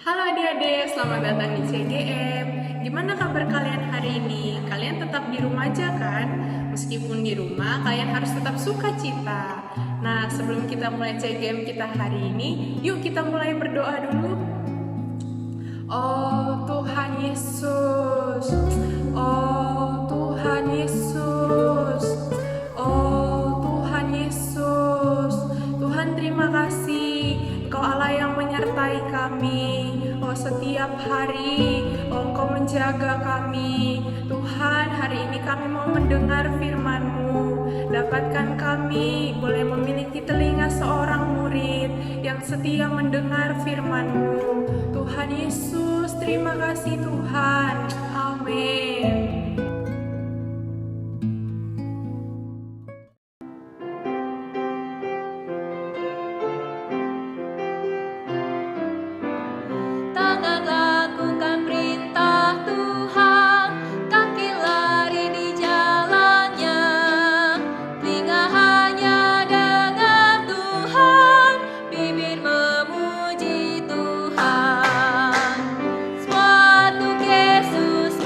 Halo adik-adik, selamat datang di CGM. Gimana kabar kalian hari ini? Kalian tetap di rumah aja kan? Meskipun di rumah, kalian harus tetap sukacita. Nah, sebelum kita mulai CGM kita hari ini, yuk kita mulai berdoa dulu. Oh Tuhan Yesus, oh Tuhan Yesus, oh Tuhan Yesus, Tuhan terima kasih, Engkau Allah yang menyertai kami. Oh setiap hari, oh Engkau menjaga kami. Tuhan, hari ini kami mau mendengar firman-Mu. Dapatkan kami boleh memiliki telinga seorang murid yang setia mendengar firman-Mu. Tuhan Yesus, terima kasih Tuhan. Amin. Tangan lakukan perintah Tuhan, kaki lari di jalannya. Telinga hanya dengar Tuhan, bibir memuji Tuhan. Semua untuk Yesus,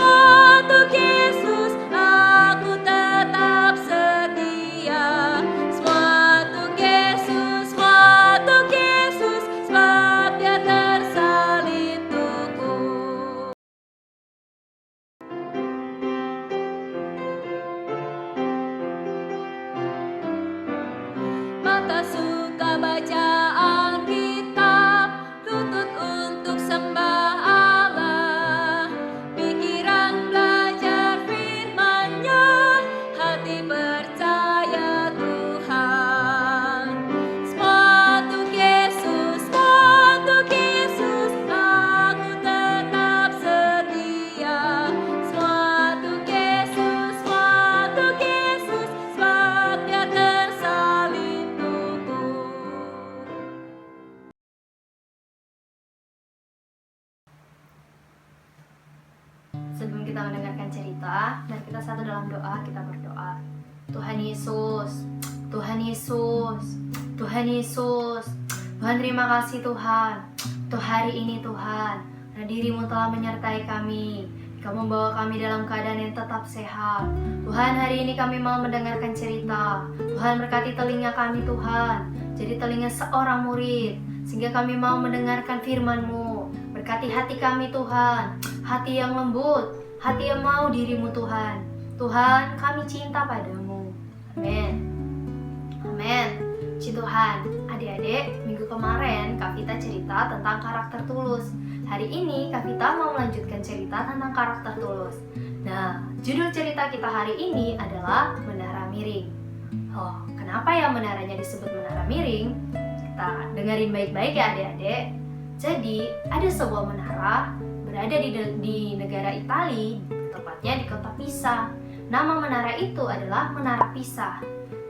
aku tetap setia. Semua untuk Yesus, sebab Dia tersalib untukku. Mata suka baca Alkitab, lutut untuk sembah Allah. Pikiran belajar firman-Nya, hati percaya Tuhan. Semua untuk Yesus, aku tetap setia. Semua untuk Yesus, sebab Dia tersalib untukku. Sebelum kita mendengarkan cerita, mari kita satu dalam doa, kita berdoa. Tuhan Yesus, Tuhan Yesus, Tuhan Yesus, Tuhan terima kasih Tuhan. Untuk hari ini Tuhan, karena diri-Mu telah menyertai kami. Kau membawa kami dalam keadaan yang tetap sehat. Tuhan, hari ini kami mau mendengarkan cerita. Tuhan berkati telinga kami Tuhan, jadi telinga seorang murid, sehingga kami mau mendengarkan firman-Mu. Berkati hati kami Tuhan, hati yang lembut, hati yang mau diri-Mu Tuhan. Tuhan, kami cinta padamu. Amin. Amin. Puji Tuhan. Adik-adik, minggu kemarin Kak Vita cerita tentang karakter tulus. Hari ini Kak Vita mau melanjutkan cerita tentang karakter tulus. Nah, judul cerita kita hari ini adalah Menara Miring. Oh, kenapa ya menaranya disebut menara miring? Kita dengerin baik-baik ya adik-adik. Jadi, ada sebuah menara berada di negara Italia, tepatnya di kota Pisa. Nama menara itu adalah Menara Pisa.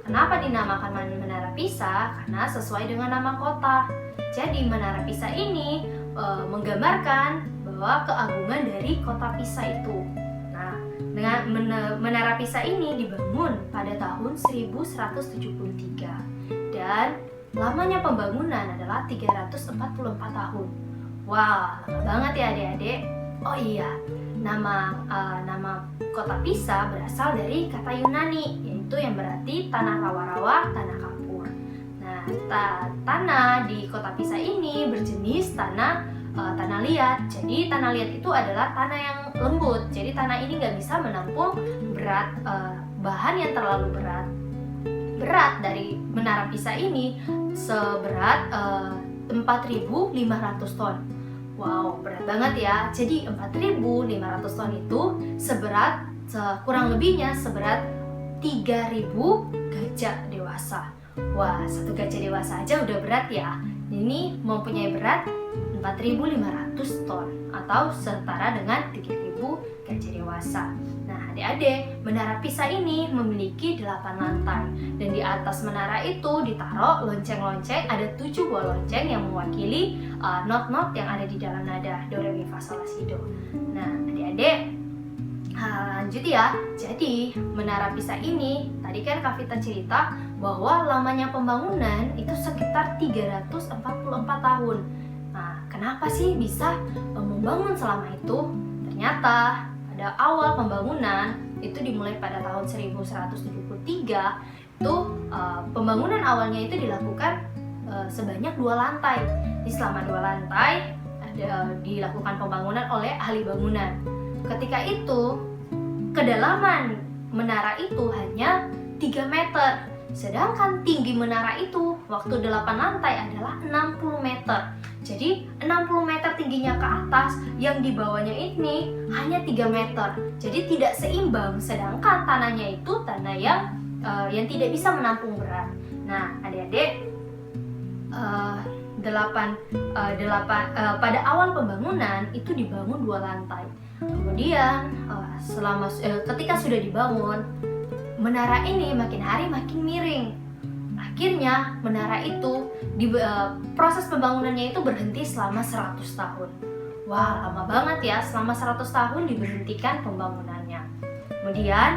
Kenapa dinamakan Menara Pisa? Karena sesuai dengan nama kota. Jadi Menara Pisa ini menggambarkan bahwa keagungan dari kota Pisa itu. Nah, dengan Menara Pisa ini dibangun pada tahun 1173 dan lamanya pembangunan adalah 344 tahun. Wah, lama banget ya adik-adik. Oh iya, nama kota Pisa berasal dari kata Yunani, yaitu yang berarti tanah rawa-rawa, tanah kapur. Nah, tanah di kota Pisa ini berjenis tanah liat. Jadi tanah liat itu adalah tanah yang lembut. Jadi tanah ini nggak bisa menampung berat bahan yang terlalu berat. Berat dari Menara Pisa ini seberat 4.500 ton. Wow, berat banget ya. Jadi 4.500 ton itu seberat kurang lebihnya seberat 3.000 gajah dewasa. Wah, satu gajah dewasa aja udah berat ya. Ini mempunyai berat 4.500 ton atau setara dengan 3.000 gajah dewasa. Nah, adik-adik, Menara Pisa ini memiliki 8 lantai dan di atas menara itu ditaruh lonceng-lonceng. Ada 7 buah lonceng yang mewakili not-not yang ada di dalam nada do, re, mi, fa, sol, la, si, do. Nah, adik-adik, lanjut ya. Jadi Menara Pisa ini tadi kan Kak Vita cerita bahwa lamanya pembangunan itu sekitar 344 tahun. Nah, kenapa sih bisa membangun selama itu? Ternyata pada awal pembangunan itu dimulai pada tahun 1173 itu pembangunan awalnya itu dilakukan sebanyak 2 lantai. Di selama 2 lantai dilakukan pembangunan oleh ahli bangunan. Ketika itu kedalaman menara itu hanya 3 meter, sedangkan tinggi menara itu waktu 8 lantai adalah 60 meter. Jadi 60 meter tingginya ke atas, yang di bawahnya ini hanya 3 meter. Jadi tidak seimbang, sedangkan tanahnya itu tanah yang tidak bisa menampung berat. Nah, adik-adik, pada awal pembangunan itu dibangun 2 lantai. Kemudian ketika sudah dibangun, menara ini makin hari makin miring. Akhirnya menara itu proses pembangunannya itu berhenti selama 100 tahun. Wah, lama banget ya, selama 100 tahun diberhentikan pembangunannya. Kemudian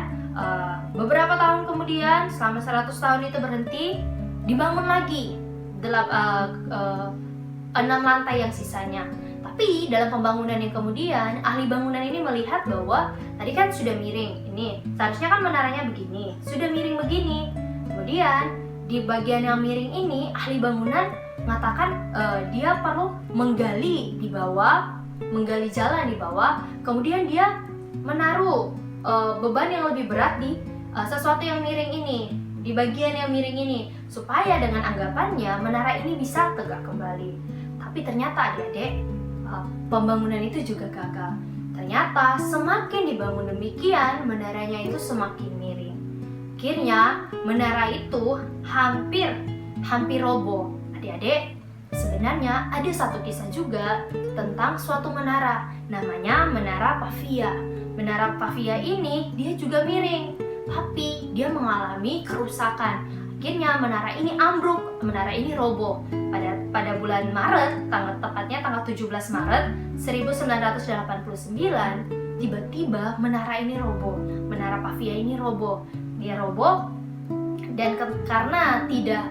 beberapa tahun kemudian, selama 100 tahun itu berhenti, dibangun lagi 6 lantai yang sisanya. Tapi dalam pembangunan yang kemudian, ahli bangunan ini melihat bahwa tadi kan sudah miring, ini seharusnya kan menaranya begini, sudah miring begini. Kemudian di bagian yang miring ini, ahli bangunan mengatakan dia perlu menggali di bawah, menggali jalan di bawah, kemudian dia menaruh beban yang lebih berat di sesuatu yang miring ini, di bagian yang miring ini, supaya dengan anggapannya menara ini bisa tegak kembali. Tapi ternyata adik-adik, pembangunan itu juga gagal. Ternyata semakin dibangun demikian, menaranya itu semakin miring. Akhirnya menara itu hampir roboh. Adik-adik, sebenarnya ada satu kisah juga tentang suatu menara, namanya Menara Pavia. Menara Pavia ini dia juga miring, tapi dia mengalami kerusakan. Akhirnya menara ini ambruk, menara ini roboh. Pada bulan Maret, tepatnya tanggal 17 Maret 1989, tiba-tiba menara ini roboh. Menara Pavia ini roboh. Dia roboh dan karena tidak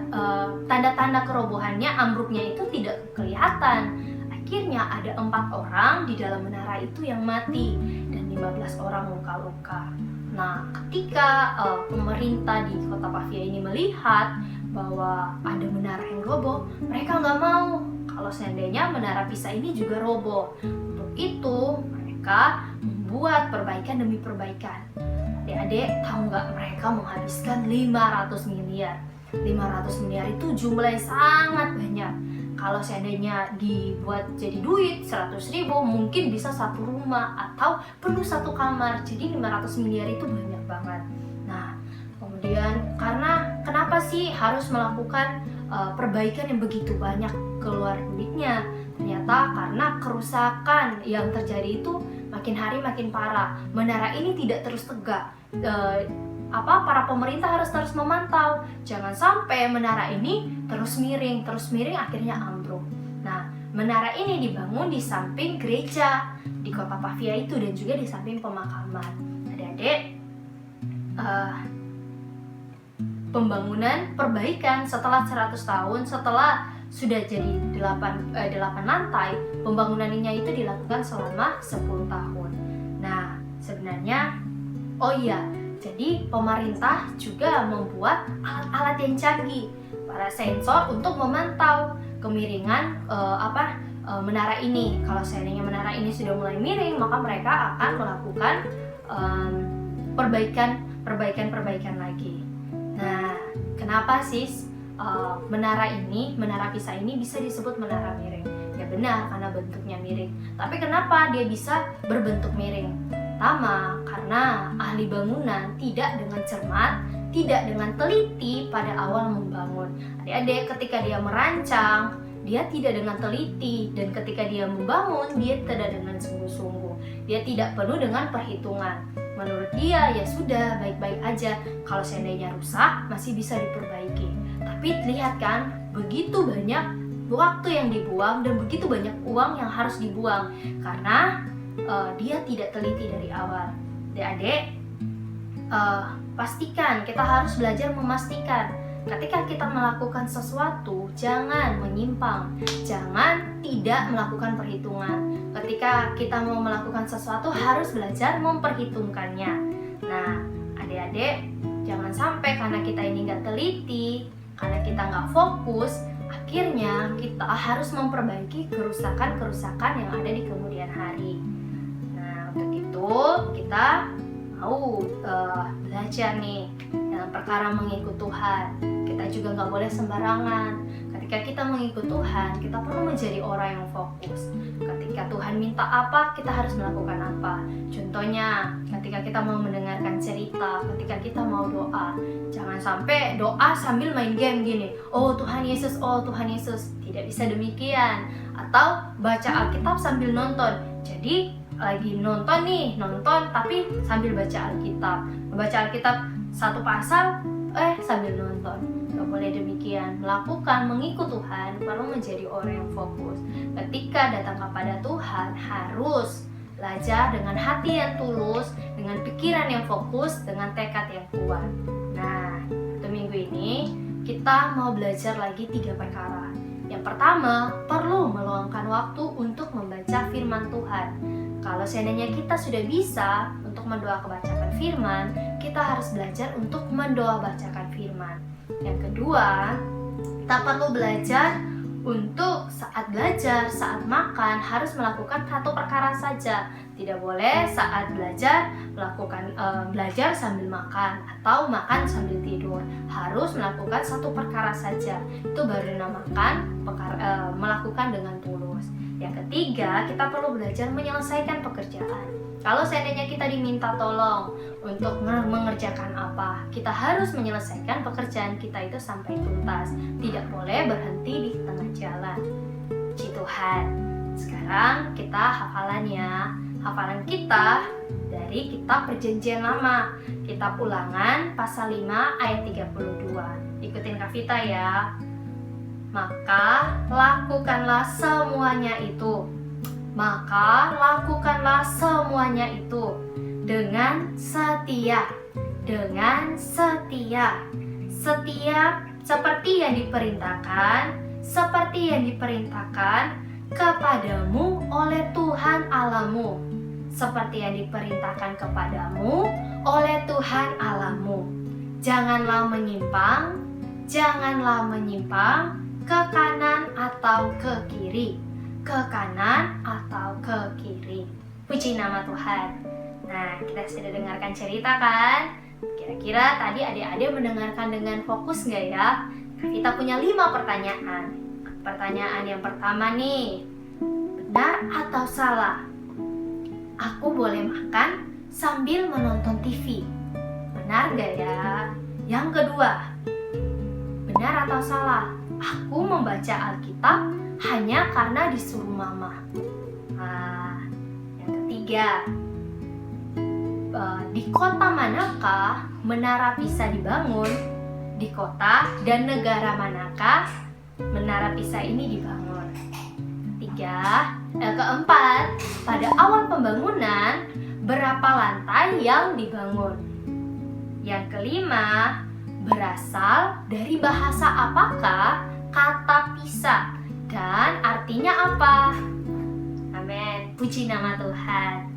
tanda-tanda kerobohannya, ambruknya itu tidak kelihatan. Akhirnya ada 4 orang di dalam menara itu yang mati dan 15 orang luka-luka. Nah, ketika pemerintah di kota Pavia ini melihat bahwa ada menara yang roboh, mereka nggak mau kalau seandainya menara Pisa ini juga roboh. Untuk itu, mereka membuat perbaikan demi perbaikan. Adik-adik, tahu nggak mereka menghabiskan 500 miliar. 500 miliar itu jumlah yang sangat banyak. Kalau seandainya dibuat jadi duit 100.000, mungkin bisa 1 rumah atau perlu 1 kamar. Jadi 500 miliar itu banyak banget. Nah, kemudian kenapa sih harus melakukan perbaikan yang begitu banyak, keluar duitnya? Ternyata karena kerusakan yang terjadi itu makin hari makin parah. Menara ini tidak terus tegak. Para pemerintah harus terus memantau, jangan sampai menara ini terus miring akhirnya ambruk. Nah, menara ini dibangun di samping gereja di kota Pavia itu dan juga di samping pemakaman. Adik-adik, pembangunan perbaikan setelah 100 tahun, setelah sudah jadi 8 lantai, pembangunannya itu dilakukan selama 10 tahun. Nah, sebenarnya jadi pemerintah juga membuat alat-alat yang canggih, para sensor untuk memantau kemiringan menara ini. Kalau seandainya menara ini sudah mulai miring, maka mereka akan melakukan perbaikan lagi. Nah, kenapa sih menara Pisa ini bisa disebut menara miring? Ya benar, karena bentuknya miring. Tapi kenapa dia bisa berbentuk miring? Pertama, karena ahli bangunan tidak dengan cermat, tidak dengan teliti pada awal membangun. Adik-adik, ketika dia merancang, dia tidak dengan teliti, dan ketika dia membangun, dia tidak dengan sungguh-sungguh. Dia tidak penuh dengan perhitungan. Menurut dia, ya sudah, baik-baik aja. Kalau seandainya rusak, masih bisa diperbaiki. Tapi lihat kan, begitu banyak waktu yang dibuang dan begitu banyak uang yang harus dibuang karena dia tidak teliti dari awal. Adik-adik, pastikan, kita harus belajar memastikan ketika kita melakukan sesuatu, jangan menyimpang, jangan tidak melakukan perhitungan. Ketika kita mau melakukan sesuatu, harus belajar memperhitungkannya. Nah, adik-adik, jangan sampai karena kita ini nggak teliti, karena kita nggak fokus, akhirnya kita harus memperbaiki kerusakan-kerusakan yang ada di kemudian hari. Nah, untuk itu kita mau belajar nih dalam perkara mengikut Tuhan. Kita juga nggak boleh sembarangan. Ketika kita mengikut Tuhan, kita perlu menjadi orang yang fokus. Ketika Tuhan minta apa, kita harus melakukan apa. Contohnya, ketika kita mau mendengarkan cerita, ketika kita mau doa, jangan sampai doa sambil main game gini. Oh Tuhan Yesus, oh Tuhan Yesus. Tidak bisa demikian. Atau baca Alkitab sambil nonton. Jadi lagi nonton tapi sambil baca Alkitab. Baca Alkitab satu pasal, sambil nonton. Gak boleh demikian. Mengikut Tuhan perlu menjadi orang yang fokus. Ketika datang kepada Tuhan, harus belajar dengan hati yang tulus, dengan pikiran yang fokus, dengan tekad yang kuat. Nah, untuk minggu ini kita mau belajar lagi 3 perkara. Yang pertama, perlu meluangkan waktu untuk membaca firman Tuhan. Kalau seandainya kita sudah bisa untuk mendoa kebacakan firman, kita harus belajar untuk mendoa bacakan firman. Yang kedua, kita perlu belajar untuk saat belajar, saat makan harus melakukan satu perkara saja. Tidak boleh saat belajar melakukan belajar sambil makan atau makan sambil tidur. Harus melakukan satu perkara saja. Itu baru dinamakan melakukan dengan tulus. Yang ketiga, kita perlu belajar menyelesaikan pekerjaan. Kalau seandainya kita diminta tolong untuk mengerjakan apa, kita harus menyelesaikan pekerjaan kita itu sampai tuntas. Tidak boleh berhenti di tengah jalan. Puji Tuhan. Sekarang kita hafalannya. Hafalan kita dari kitab Perjanjian Lama, kitab Ulangan pasal 5 ayat 32. Ikutin Kak Vita ya. Maka lakukanlah semuanya itu. Maka lakukanlah semuanya itu dengan setia. Dengan setia. Setiap seperti yang diperintahkan kepadamu oleh Tuhan Allahmu. Seperti yang diperintahkan kepadamu oleh Tuhan Allahmu. Janganlah menyimpang ke kanan atau ke kiri. Ke kanan atau ke kiri. Puji nama Tuhan. Nah, kita sudah dengarkan cerita kan? Kira-kira tadi adik-adik mendengarkan dengan fokus nggak ya? Kita punya 5 pertanyaan. Pertanyaan yang pertama nih, benar atau salah? Aku boleh makan sambil menonton TV. Benar nggak ya? Yang kedua, benar atau salah? Aku membaca Alkitab hanya karena disuruh mama. Yang ketiga, di kota manakah menara Pisa dibangun? Di kota dan negara manakah menara Pisa ini dibangun? Keempat, pada awal pembangunan berapa lantai yang dibangun? Yang kelima, berasal dari bahasa apakah kata Pisa dan artinya apa? Amin. Puji nama Tuhan.